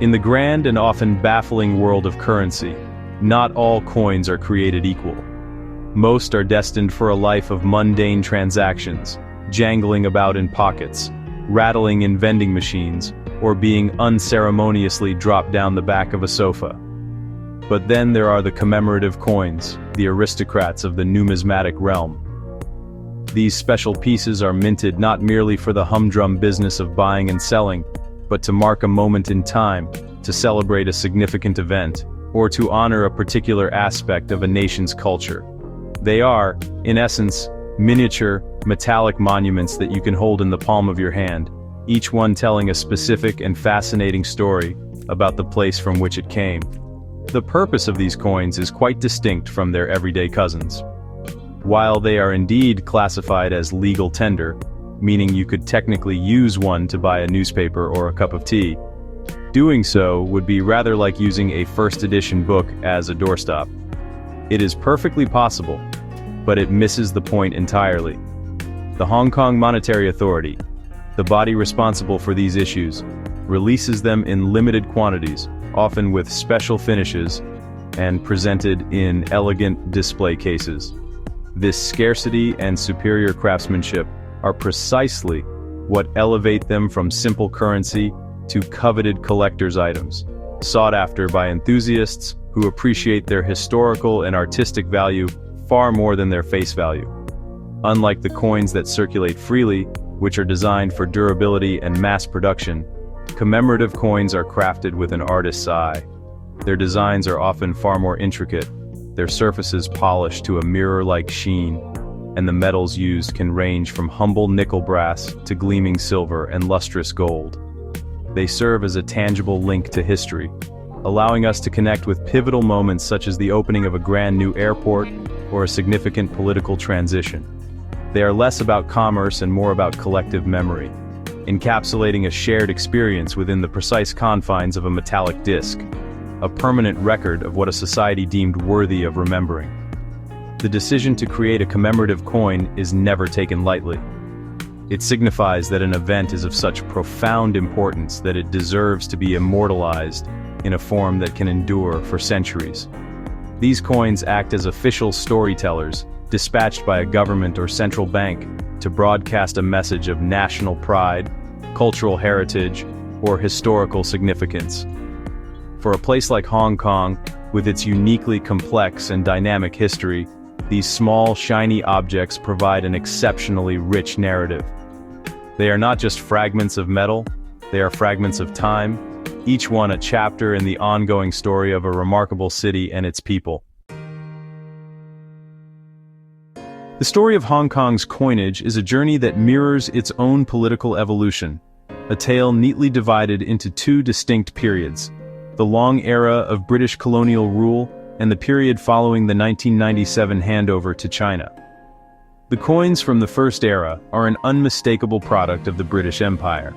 In the grand and often baffling world of currency, not all coins are created equal. Most are destined for a life of mundane transactions, jangling about in pockets, rattling in vending machines, or being unceremoniously dropped down the back of a sofa. But then there are the commemorative coins, the aristocrats of the numismatic realm. These special pieces are minted not merely for the humdrum business of buying and selling, but to mark a moment in time, to celebrate a significant event, or to honor a particular aspect of a nation's culture. They are, in essence, miniature, metallic monuments that you can hold in the palm of your hand, each one telling a specific and fascinating story about the place from which it came. The purpose of these coins is quite distinct from their everyday cousins. While they are indeed classified as legal tender, meaning you could technically use one to buy a newspaper or a cup of tea, doing so would be rather like using a first edition book as a doorstop. It is perfectly possible, but it misses the point entirely. The Hong Kong Monetary Authority, the body responsible for these issues, releases them in limited quantities, often with special finishes, and presented in elegant display cases. This scarcity and superior craftsmanship are precisely what elevate them from simple currency to coveted collector's items, sought after by enthusiasts who appreciate their historical and artistic value far more than their face value. Unlike the coins that circulate freely, which are designed for durability and mass production, commemorative coins are crafted with an artist's eye. Their designs are often far more intricate, their surfaces polished to a mirror-like sheen, and the metals used can range from humble nickel brass to gleaming silver and lustrous gold. They serve as a tangible link to history, allowing us to connect with pivotal moments such as the opening of a brand new airport or a significant political transition. They are less about commerce and more about collective memory, encapsulating a shared experience within the precise confines of a metallic disc, a permanent record of what a society deemed worthy of remembering. The decision to create a commemorative coin is never taken lightly. It signifies that an event is of such profound importance that it deserves to be immortalized in a form that can endure for centuries. These coins act as official storytellers, dispatched by a government or central bank to broadcast a message of national pride, cultural heritage, or historical significance. For a place like Hong Kong, with its uniquely complex and dynamic history, these small, shiny objects provide an exceptionally rich narrative. They are not just fragments of metal, they are fragments of time, each one a chapter in the ongoing story of a remarkable city and its people. The story of Hong Kong's coinage is a journey that mirrors its own political evolution, a tale neatly divided into two distinct periods: the long era of British colonial rule and the period following the 1997 handover to China. The coins from the first era are an unmistakable product of the British Empire.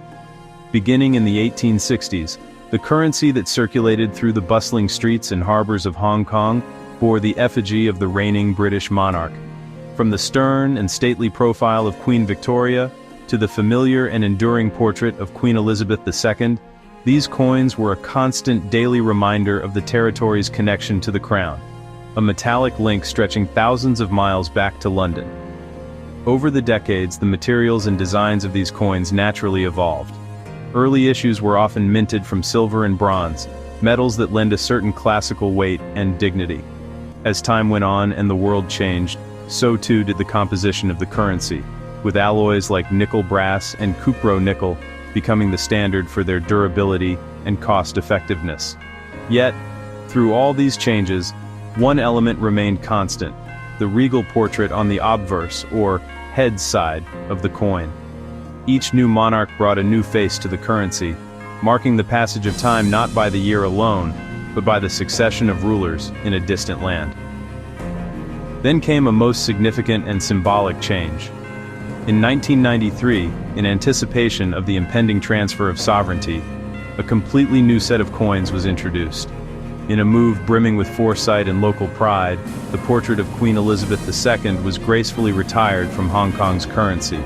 Beginning in the 1860s, the currency that circulated through the bustling streets and harbors of Hong Kong bore the effigy of the reigning British monarch. From the stern and stately profile of Queen Victoria to the familiar and enduring portrait of Queen Elizabeth II, these coins were a constant daily reminder of the territory's connection to the crown, a metallic link stretching thousands of miles back to London. Over the decades, the materials and designs of these coins naturally evolved. Early issues were often minted from silver and bronze, metals that lend a certain classical weight and dignity. As time went on and the world changed, so too did the composition of the currency, with alloys like nickel brass and cupro nickel becoming the standard for their durability and cost-effectiveness. Yet, through all these changes, one element remained constant: the regal portrait on the obverse, or head side, of the coin. Each new monarch brought a new face to the currency, marking the passage of time not by the year alone, but by the succession of rulers in a distant land. Then came a most significant and symbolic change. In 1993, in anticipation of the impending transfer of sovereignty, a completely new set of coins was introduced. In a move brimming with foresight and local pride, the portrait of Queen Elizabeth II was gracefully retired from Hong Kong's currency.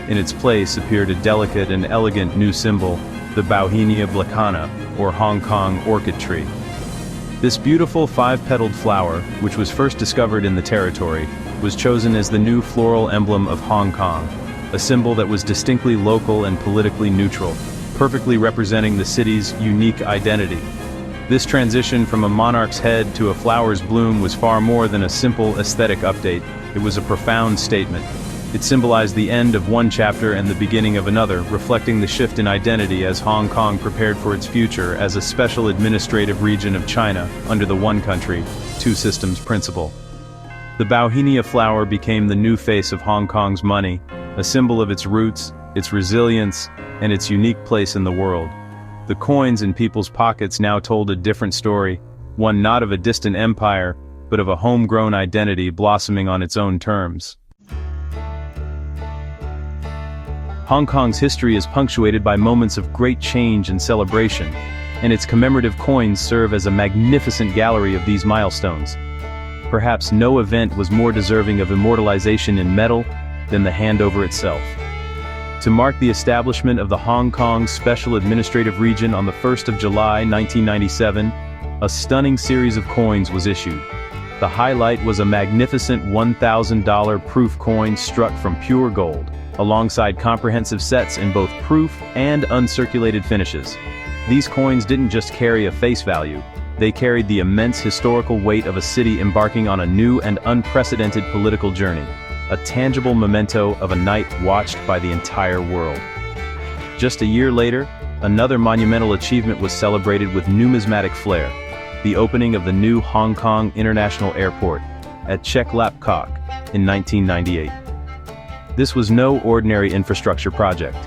In its place appeared a delicate and elegant new symbol, the Bauhinia blacana, or Hong Kong orchid tree. This beautiful five-petaled flower, which was first discovered in the territory, was chosen as the new floral emblem of Hong Kong, a symbol that was distinctly local and politically neutral, perfectly representing the city's unique identity. This transition from a monarch's head to a flower's bloom was far more than a simple aesthetic update. It was a profound statement. It symbolized the end of one chapter and the beginning of another, reflecting the shift in identity as Hong Kong prepared for its future as a special administrative region of China under the one country, two systems principle. The Bauhinia flower became the new face of Hong Kong's money, a symbol of its roots, its resilience, and its unique place in the world. The coins in people's pockets now told a different story, one not of a distant empire, but of a homegrown identity blossoming on its own terms. Hong Kong's history is punctuated by moments of great change and celebration, and its commemorative coins serve as a magnificent gallery of these milestones. Perhaps no event was more deserving of immortalization in metal than the Handover itself. To mark the establishment of the Hong Kong Special Administrative Region on the 1st of July 1997, a stunning series of coins was issued. The highlight was a magnificent $1,000 proof coin struck from pure gold, alongside comprehensive sets in both proof and uncirculated finishes. These coins didn't just carry a face value, they carried the immense historical weight of a city embarking on a new and unprecedented political journey, a tangible memento of a night watched by the entire world. Just a year later, another monumental achievement was celebrated with numismatic flair, the opening of the new Hong Kong International Airport at Chek Lap Kok in 1998. This was no ordinary infrastructure project.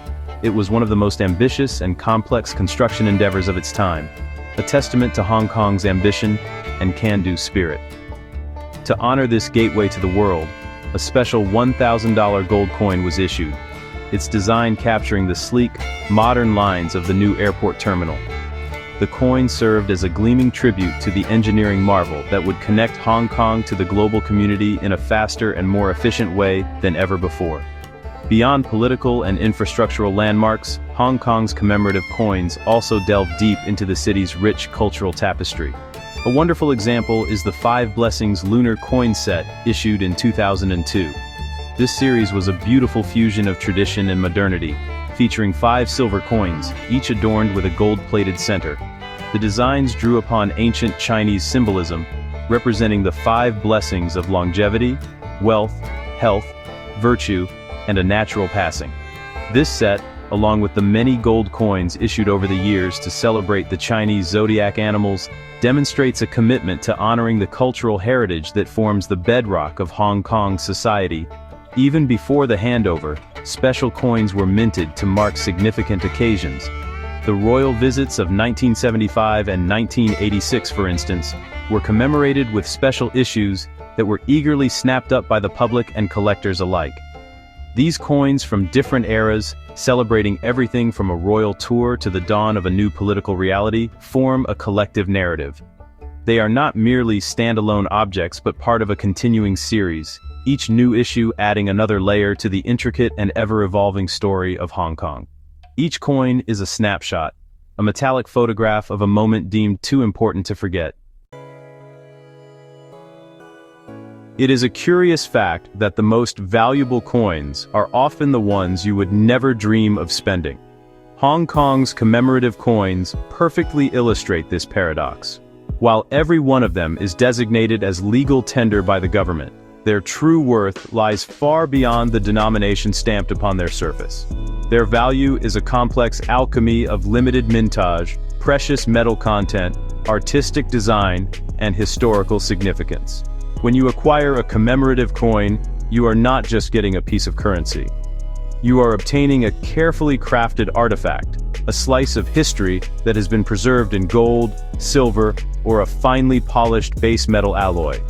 It was one of the most ambitious and complex construction endeavors of its time, a testament to Hong Kong's ambition and can-do spirit. To honor this gateway to the world, a special $1,000 gold coin was issued, its design capturing the sleek, modern lines of the new airport terminal. The coin served as a gleaming tribute to the engineering marvel that would connect Hong Kong to the global community in a faster and more efficient way than ever before. Beyond political and infrastructural landmarks, Hong Kong's commemorative coins also delve deep into the city's rich cultural tapestry. A wonderful example is the Five Blessings lunar coin set issued in 2002. This series was a beautiful fusion of tradition and modernity, featuring 5 silver coins, each adorned with a gold-plated center. The designs drew upon ancient Chinese symbolism, representing the 5 blessings of longevity, wealth, health, virtue, and a natural passing. This set, along with the many gold coins issued over the years to celebrate the Chinese zodiac animals, demonstrates a commitment to honoring the cultural heritage that forms the bedrock of Hong Kong society. Even before the handover, special coins were minted to mark significant occasions. The royal visits of 1975 and 1986, for instance, were commemorated with special issues that were eagerly snapped up by the public and collectors alike. These coins from different eras, celebrating everything from a royal tour to the dawn of a new political reality, form a collective narrative. They are not merely standalone objects but part of a continuing series, each new issue adding another layer to the intricate and ever-evolving story of Hong Kong. Each coin is a snapshot, a metallic photograph of a moment deemed too important to forget. It is a curious fact that the most valuable coins are often the ones you would never dream of spending. Hong Kong's commemorative coins perfectly illustrate this paradox. While every one of them is designated as legal tender by the government, their true worth lies far beyond the denomination stamped upon their surface. Their value is a complex alchemy of limited mintage, precious metal content, artistic design, and historical significance. When you acquire a commemorative coin, you are not just getting a piece of currency. You are obtaining a carefully crafted artifact, a slice of history that has been preserved in gold, silver, or a finely polished base metal alloy.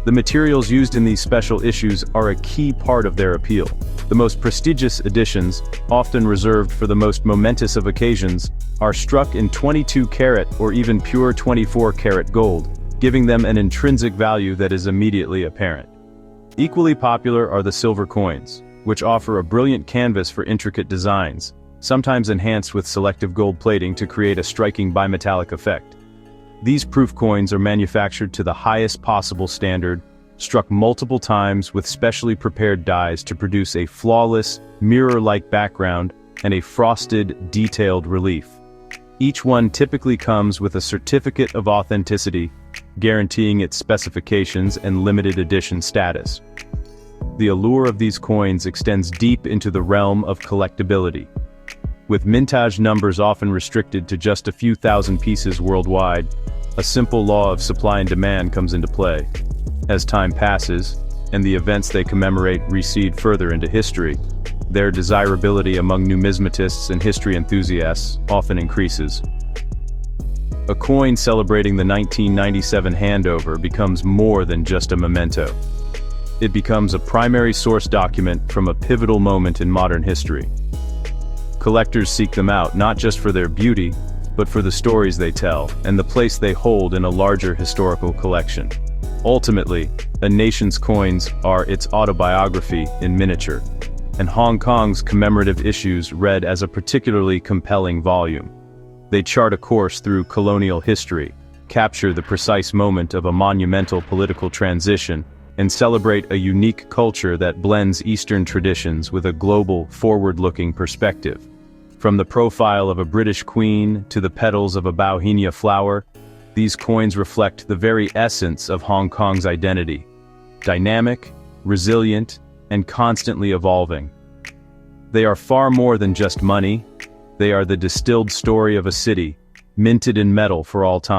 The materials used in these special issues are a key part of their appeal. The most prestigious editions, often reserved for the most momentous of occasions, are struck in 22-karat or even pure 24-karat gold, giving them an intrinsic value that is immediately apparent. Equally popular are the silver coins, which offer a brilliant canvas for intricate designs. sometimes enhanced with selective gold plating to create a striking bimetallic effect. These proof coins are manufactured to the highest possible standard, struck multiple times with specially prepared dies to produce a flawless, mirror-like background and a frosted, detailed relief. Each one typically comes with a certificate of authenticity, guaranteeing its specifications and limited edition status. The allure of these coins extends deep into the realm of collectability. With mintage numbers often restricted to just a few thousand pieces worldwide, a simple law of supply and demand comes into play. As time passes, and the events they commemorate recede further into history, their desirability among numismatists and history enthusiasts often increases. A coin celebrating the 1997 Handover becomes more than just a memento. It becomes a primary source document from a pivotal moment in modern history. Collectors seek them out not just for their beauty, but for the stories they tell and the place they hold in a larger historical collection. Ultimately, a nation's coins are its autobiography in miniature, and Hong Kong's commemorative issues read as a particularly compelling volume. They chart a course through colonial history, capture the precise moment of a monumental political transition, and celebrate a unique culture that blends Eastern traditions with a global, forward-looking perspective. From the profile of a British queen to the petals of a Bauhinia flower, these coins reflect the very essence of Hong Kong's identity: dynamic, resilient, and constantly evolving. They are far more than just money. They are the distilled story of a city, minted in metal for all time.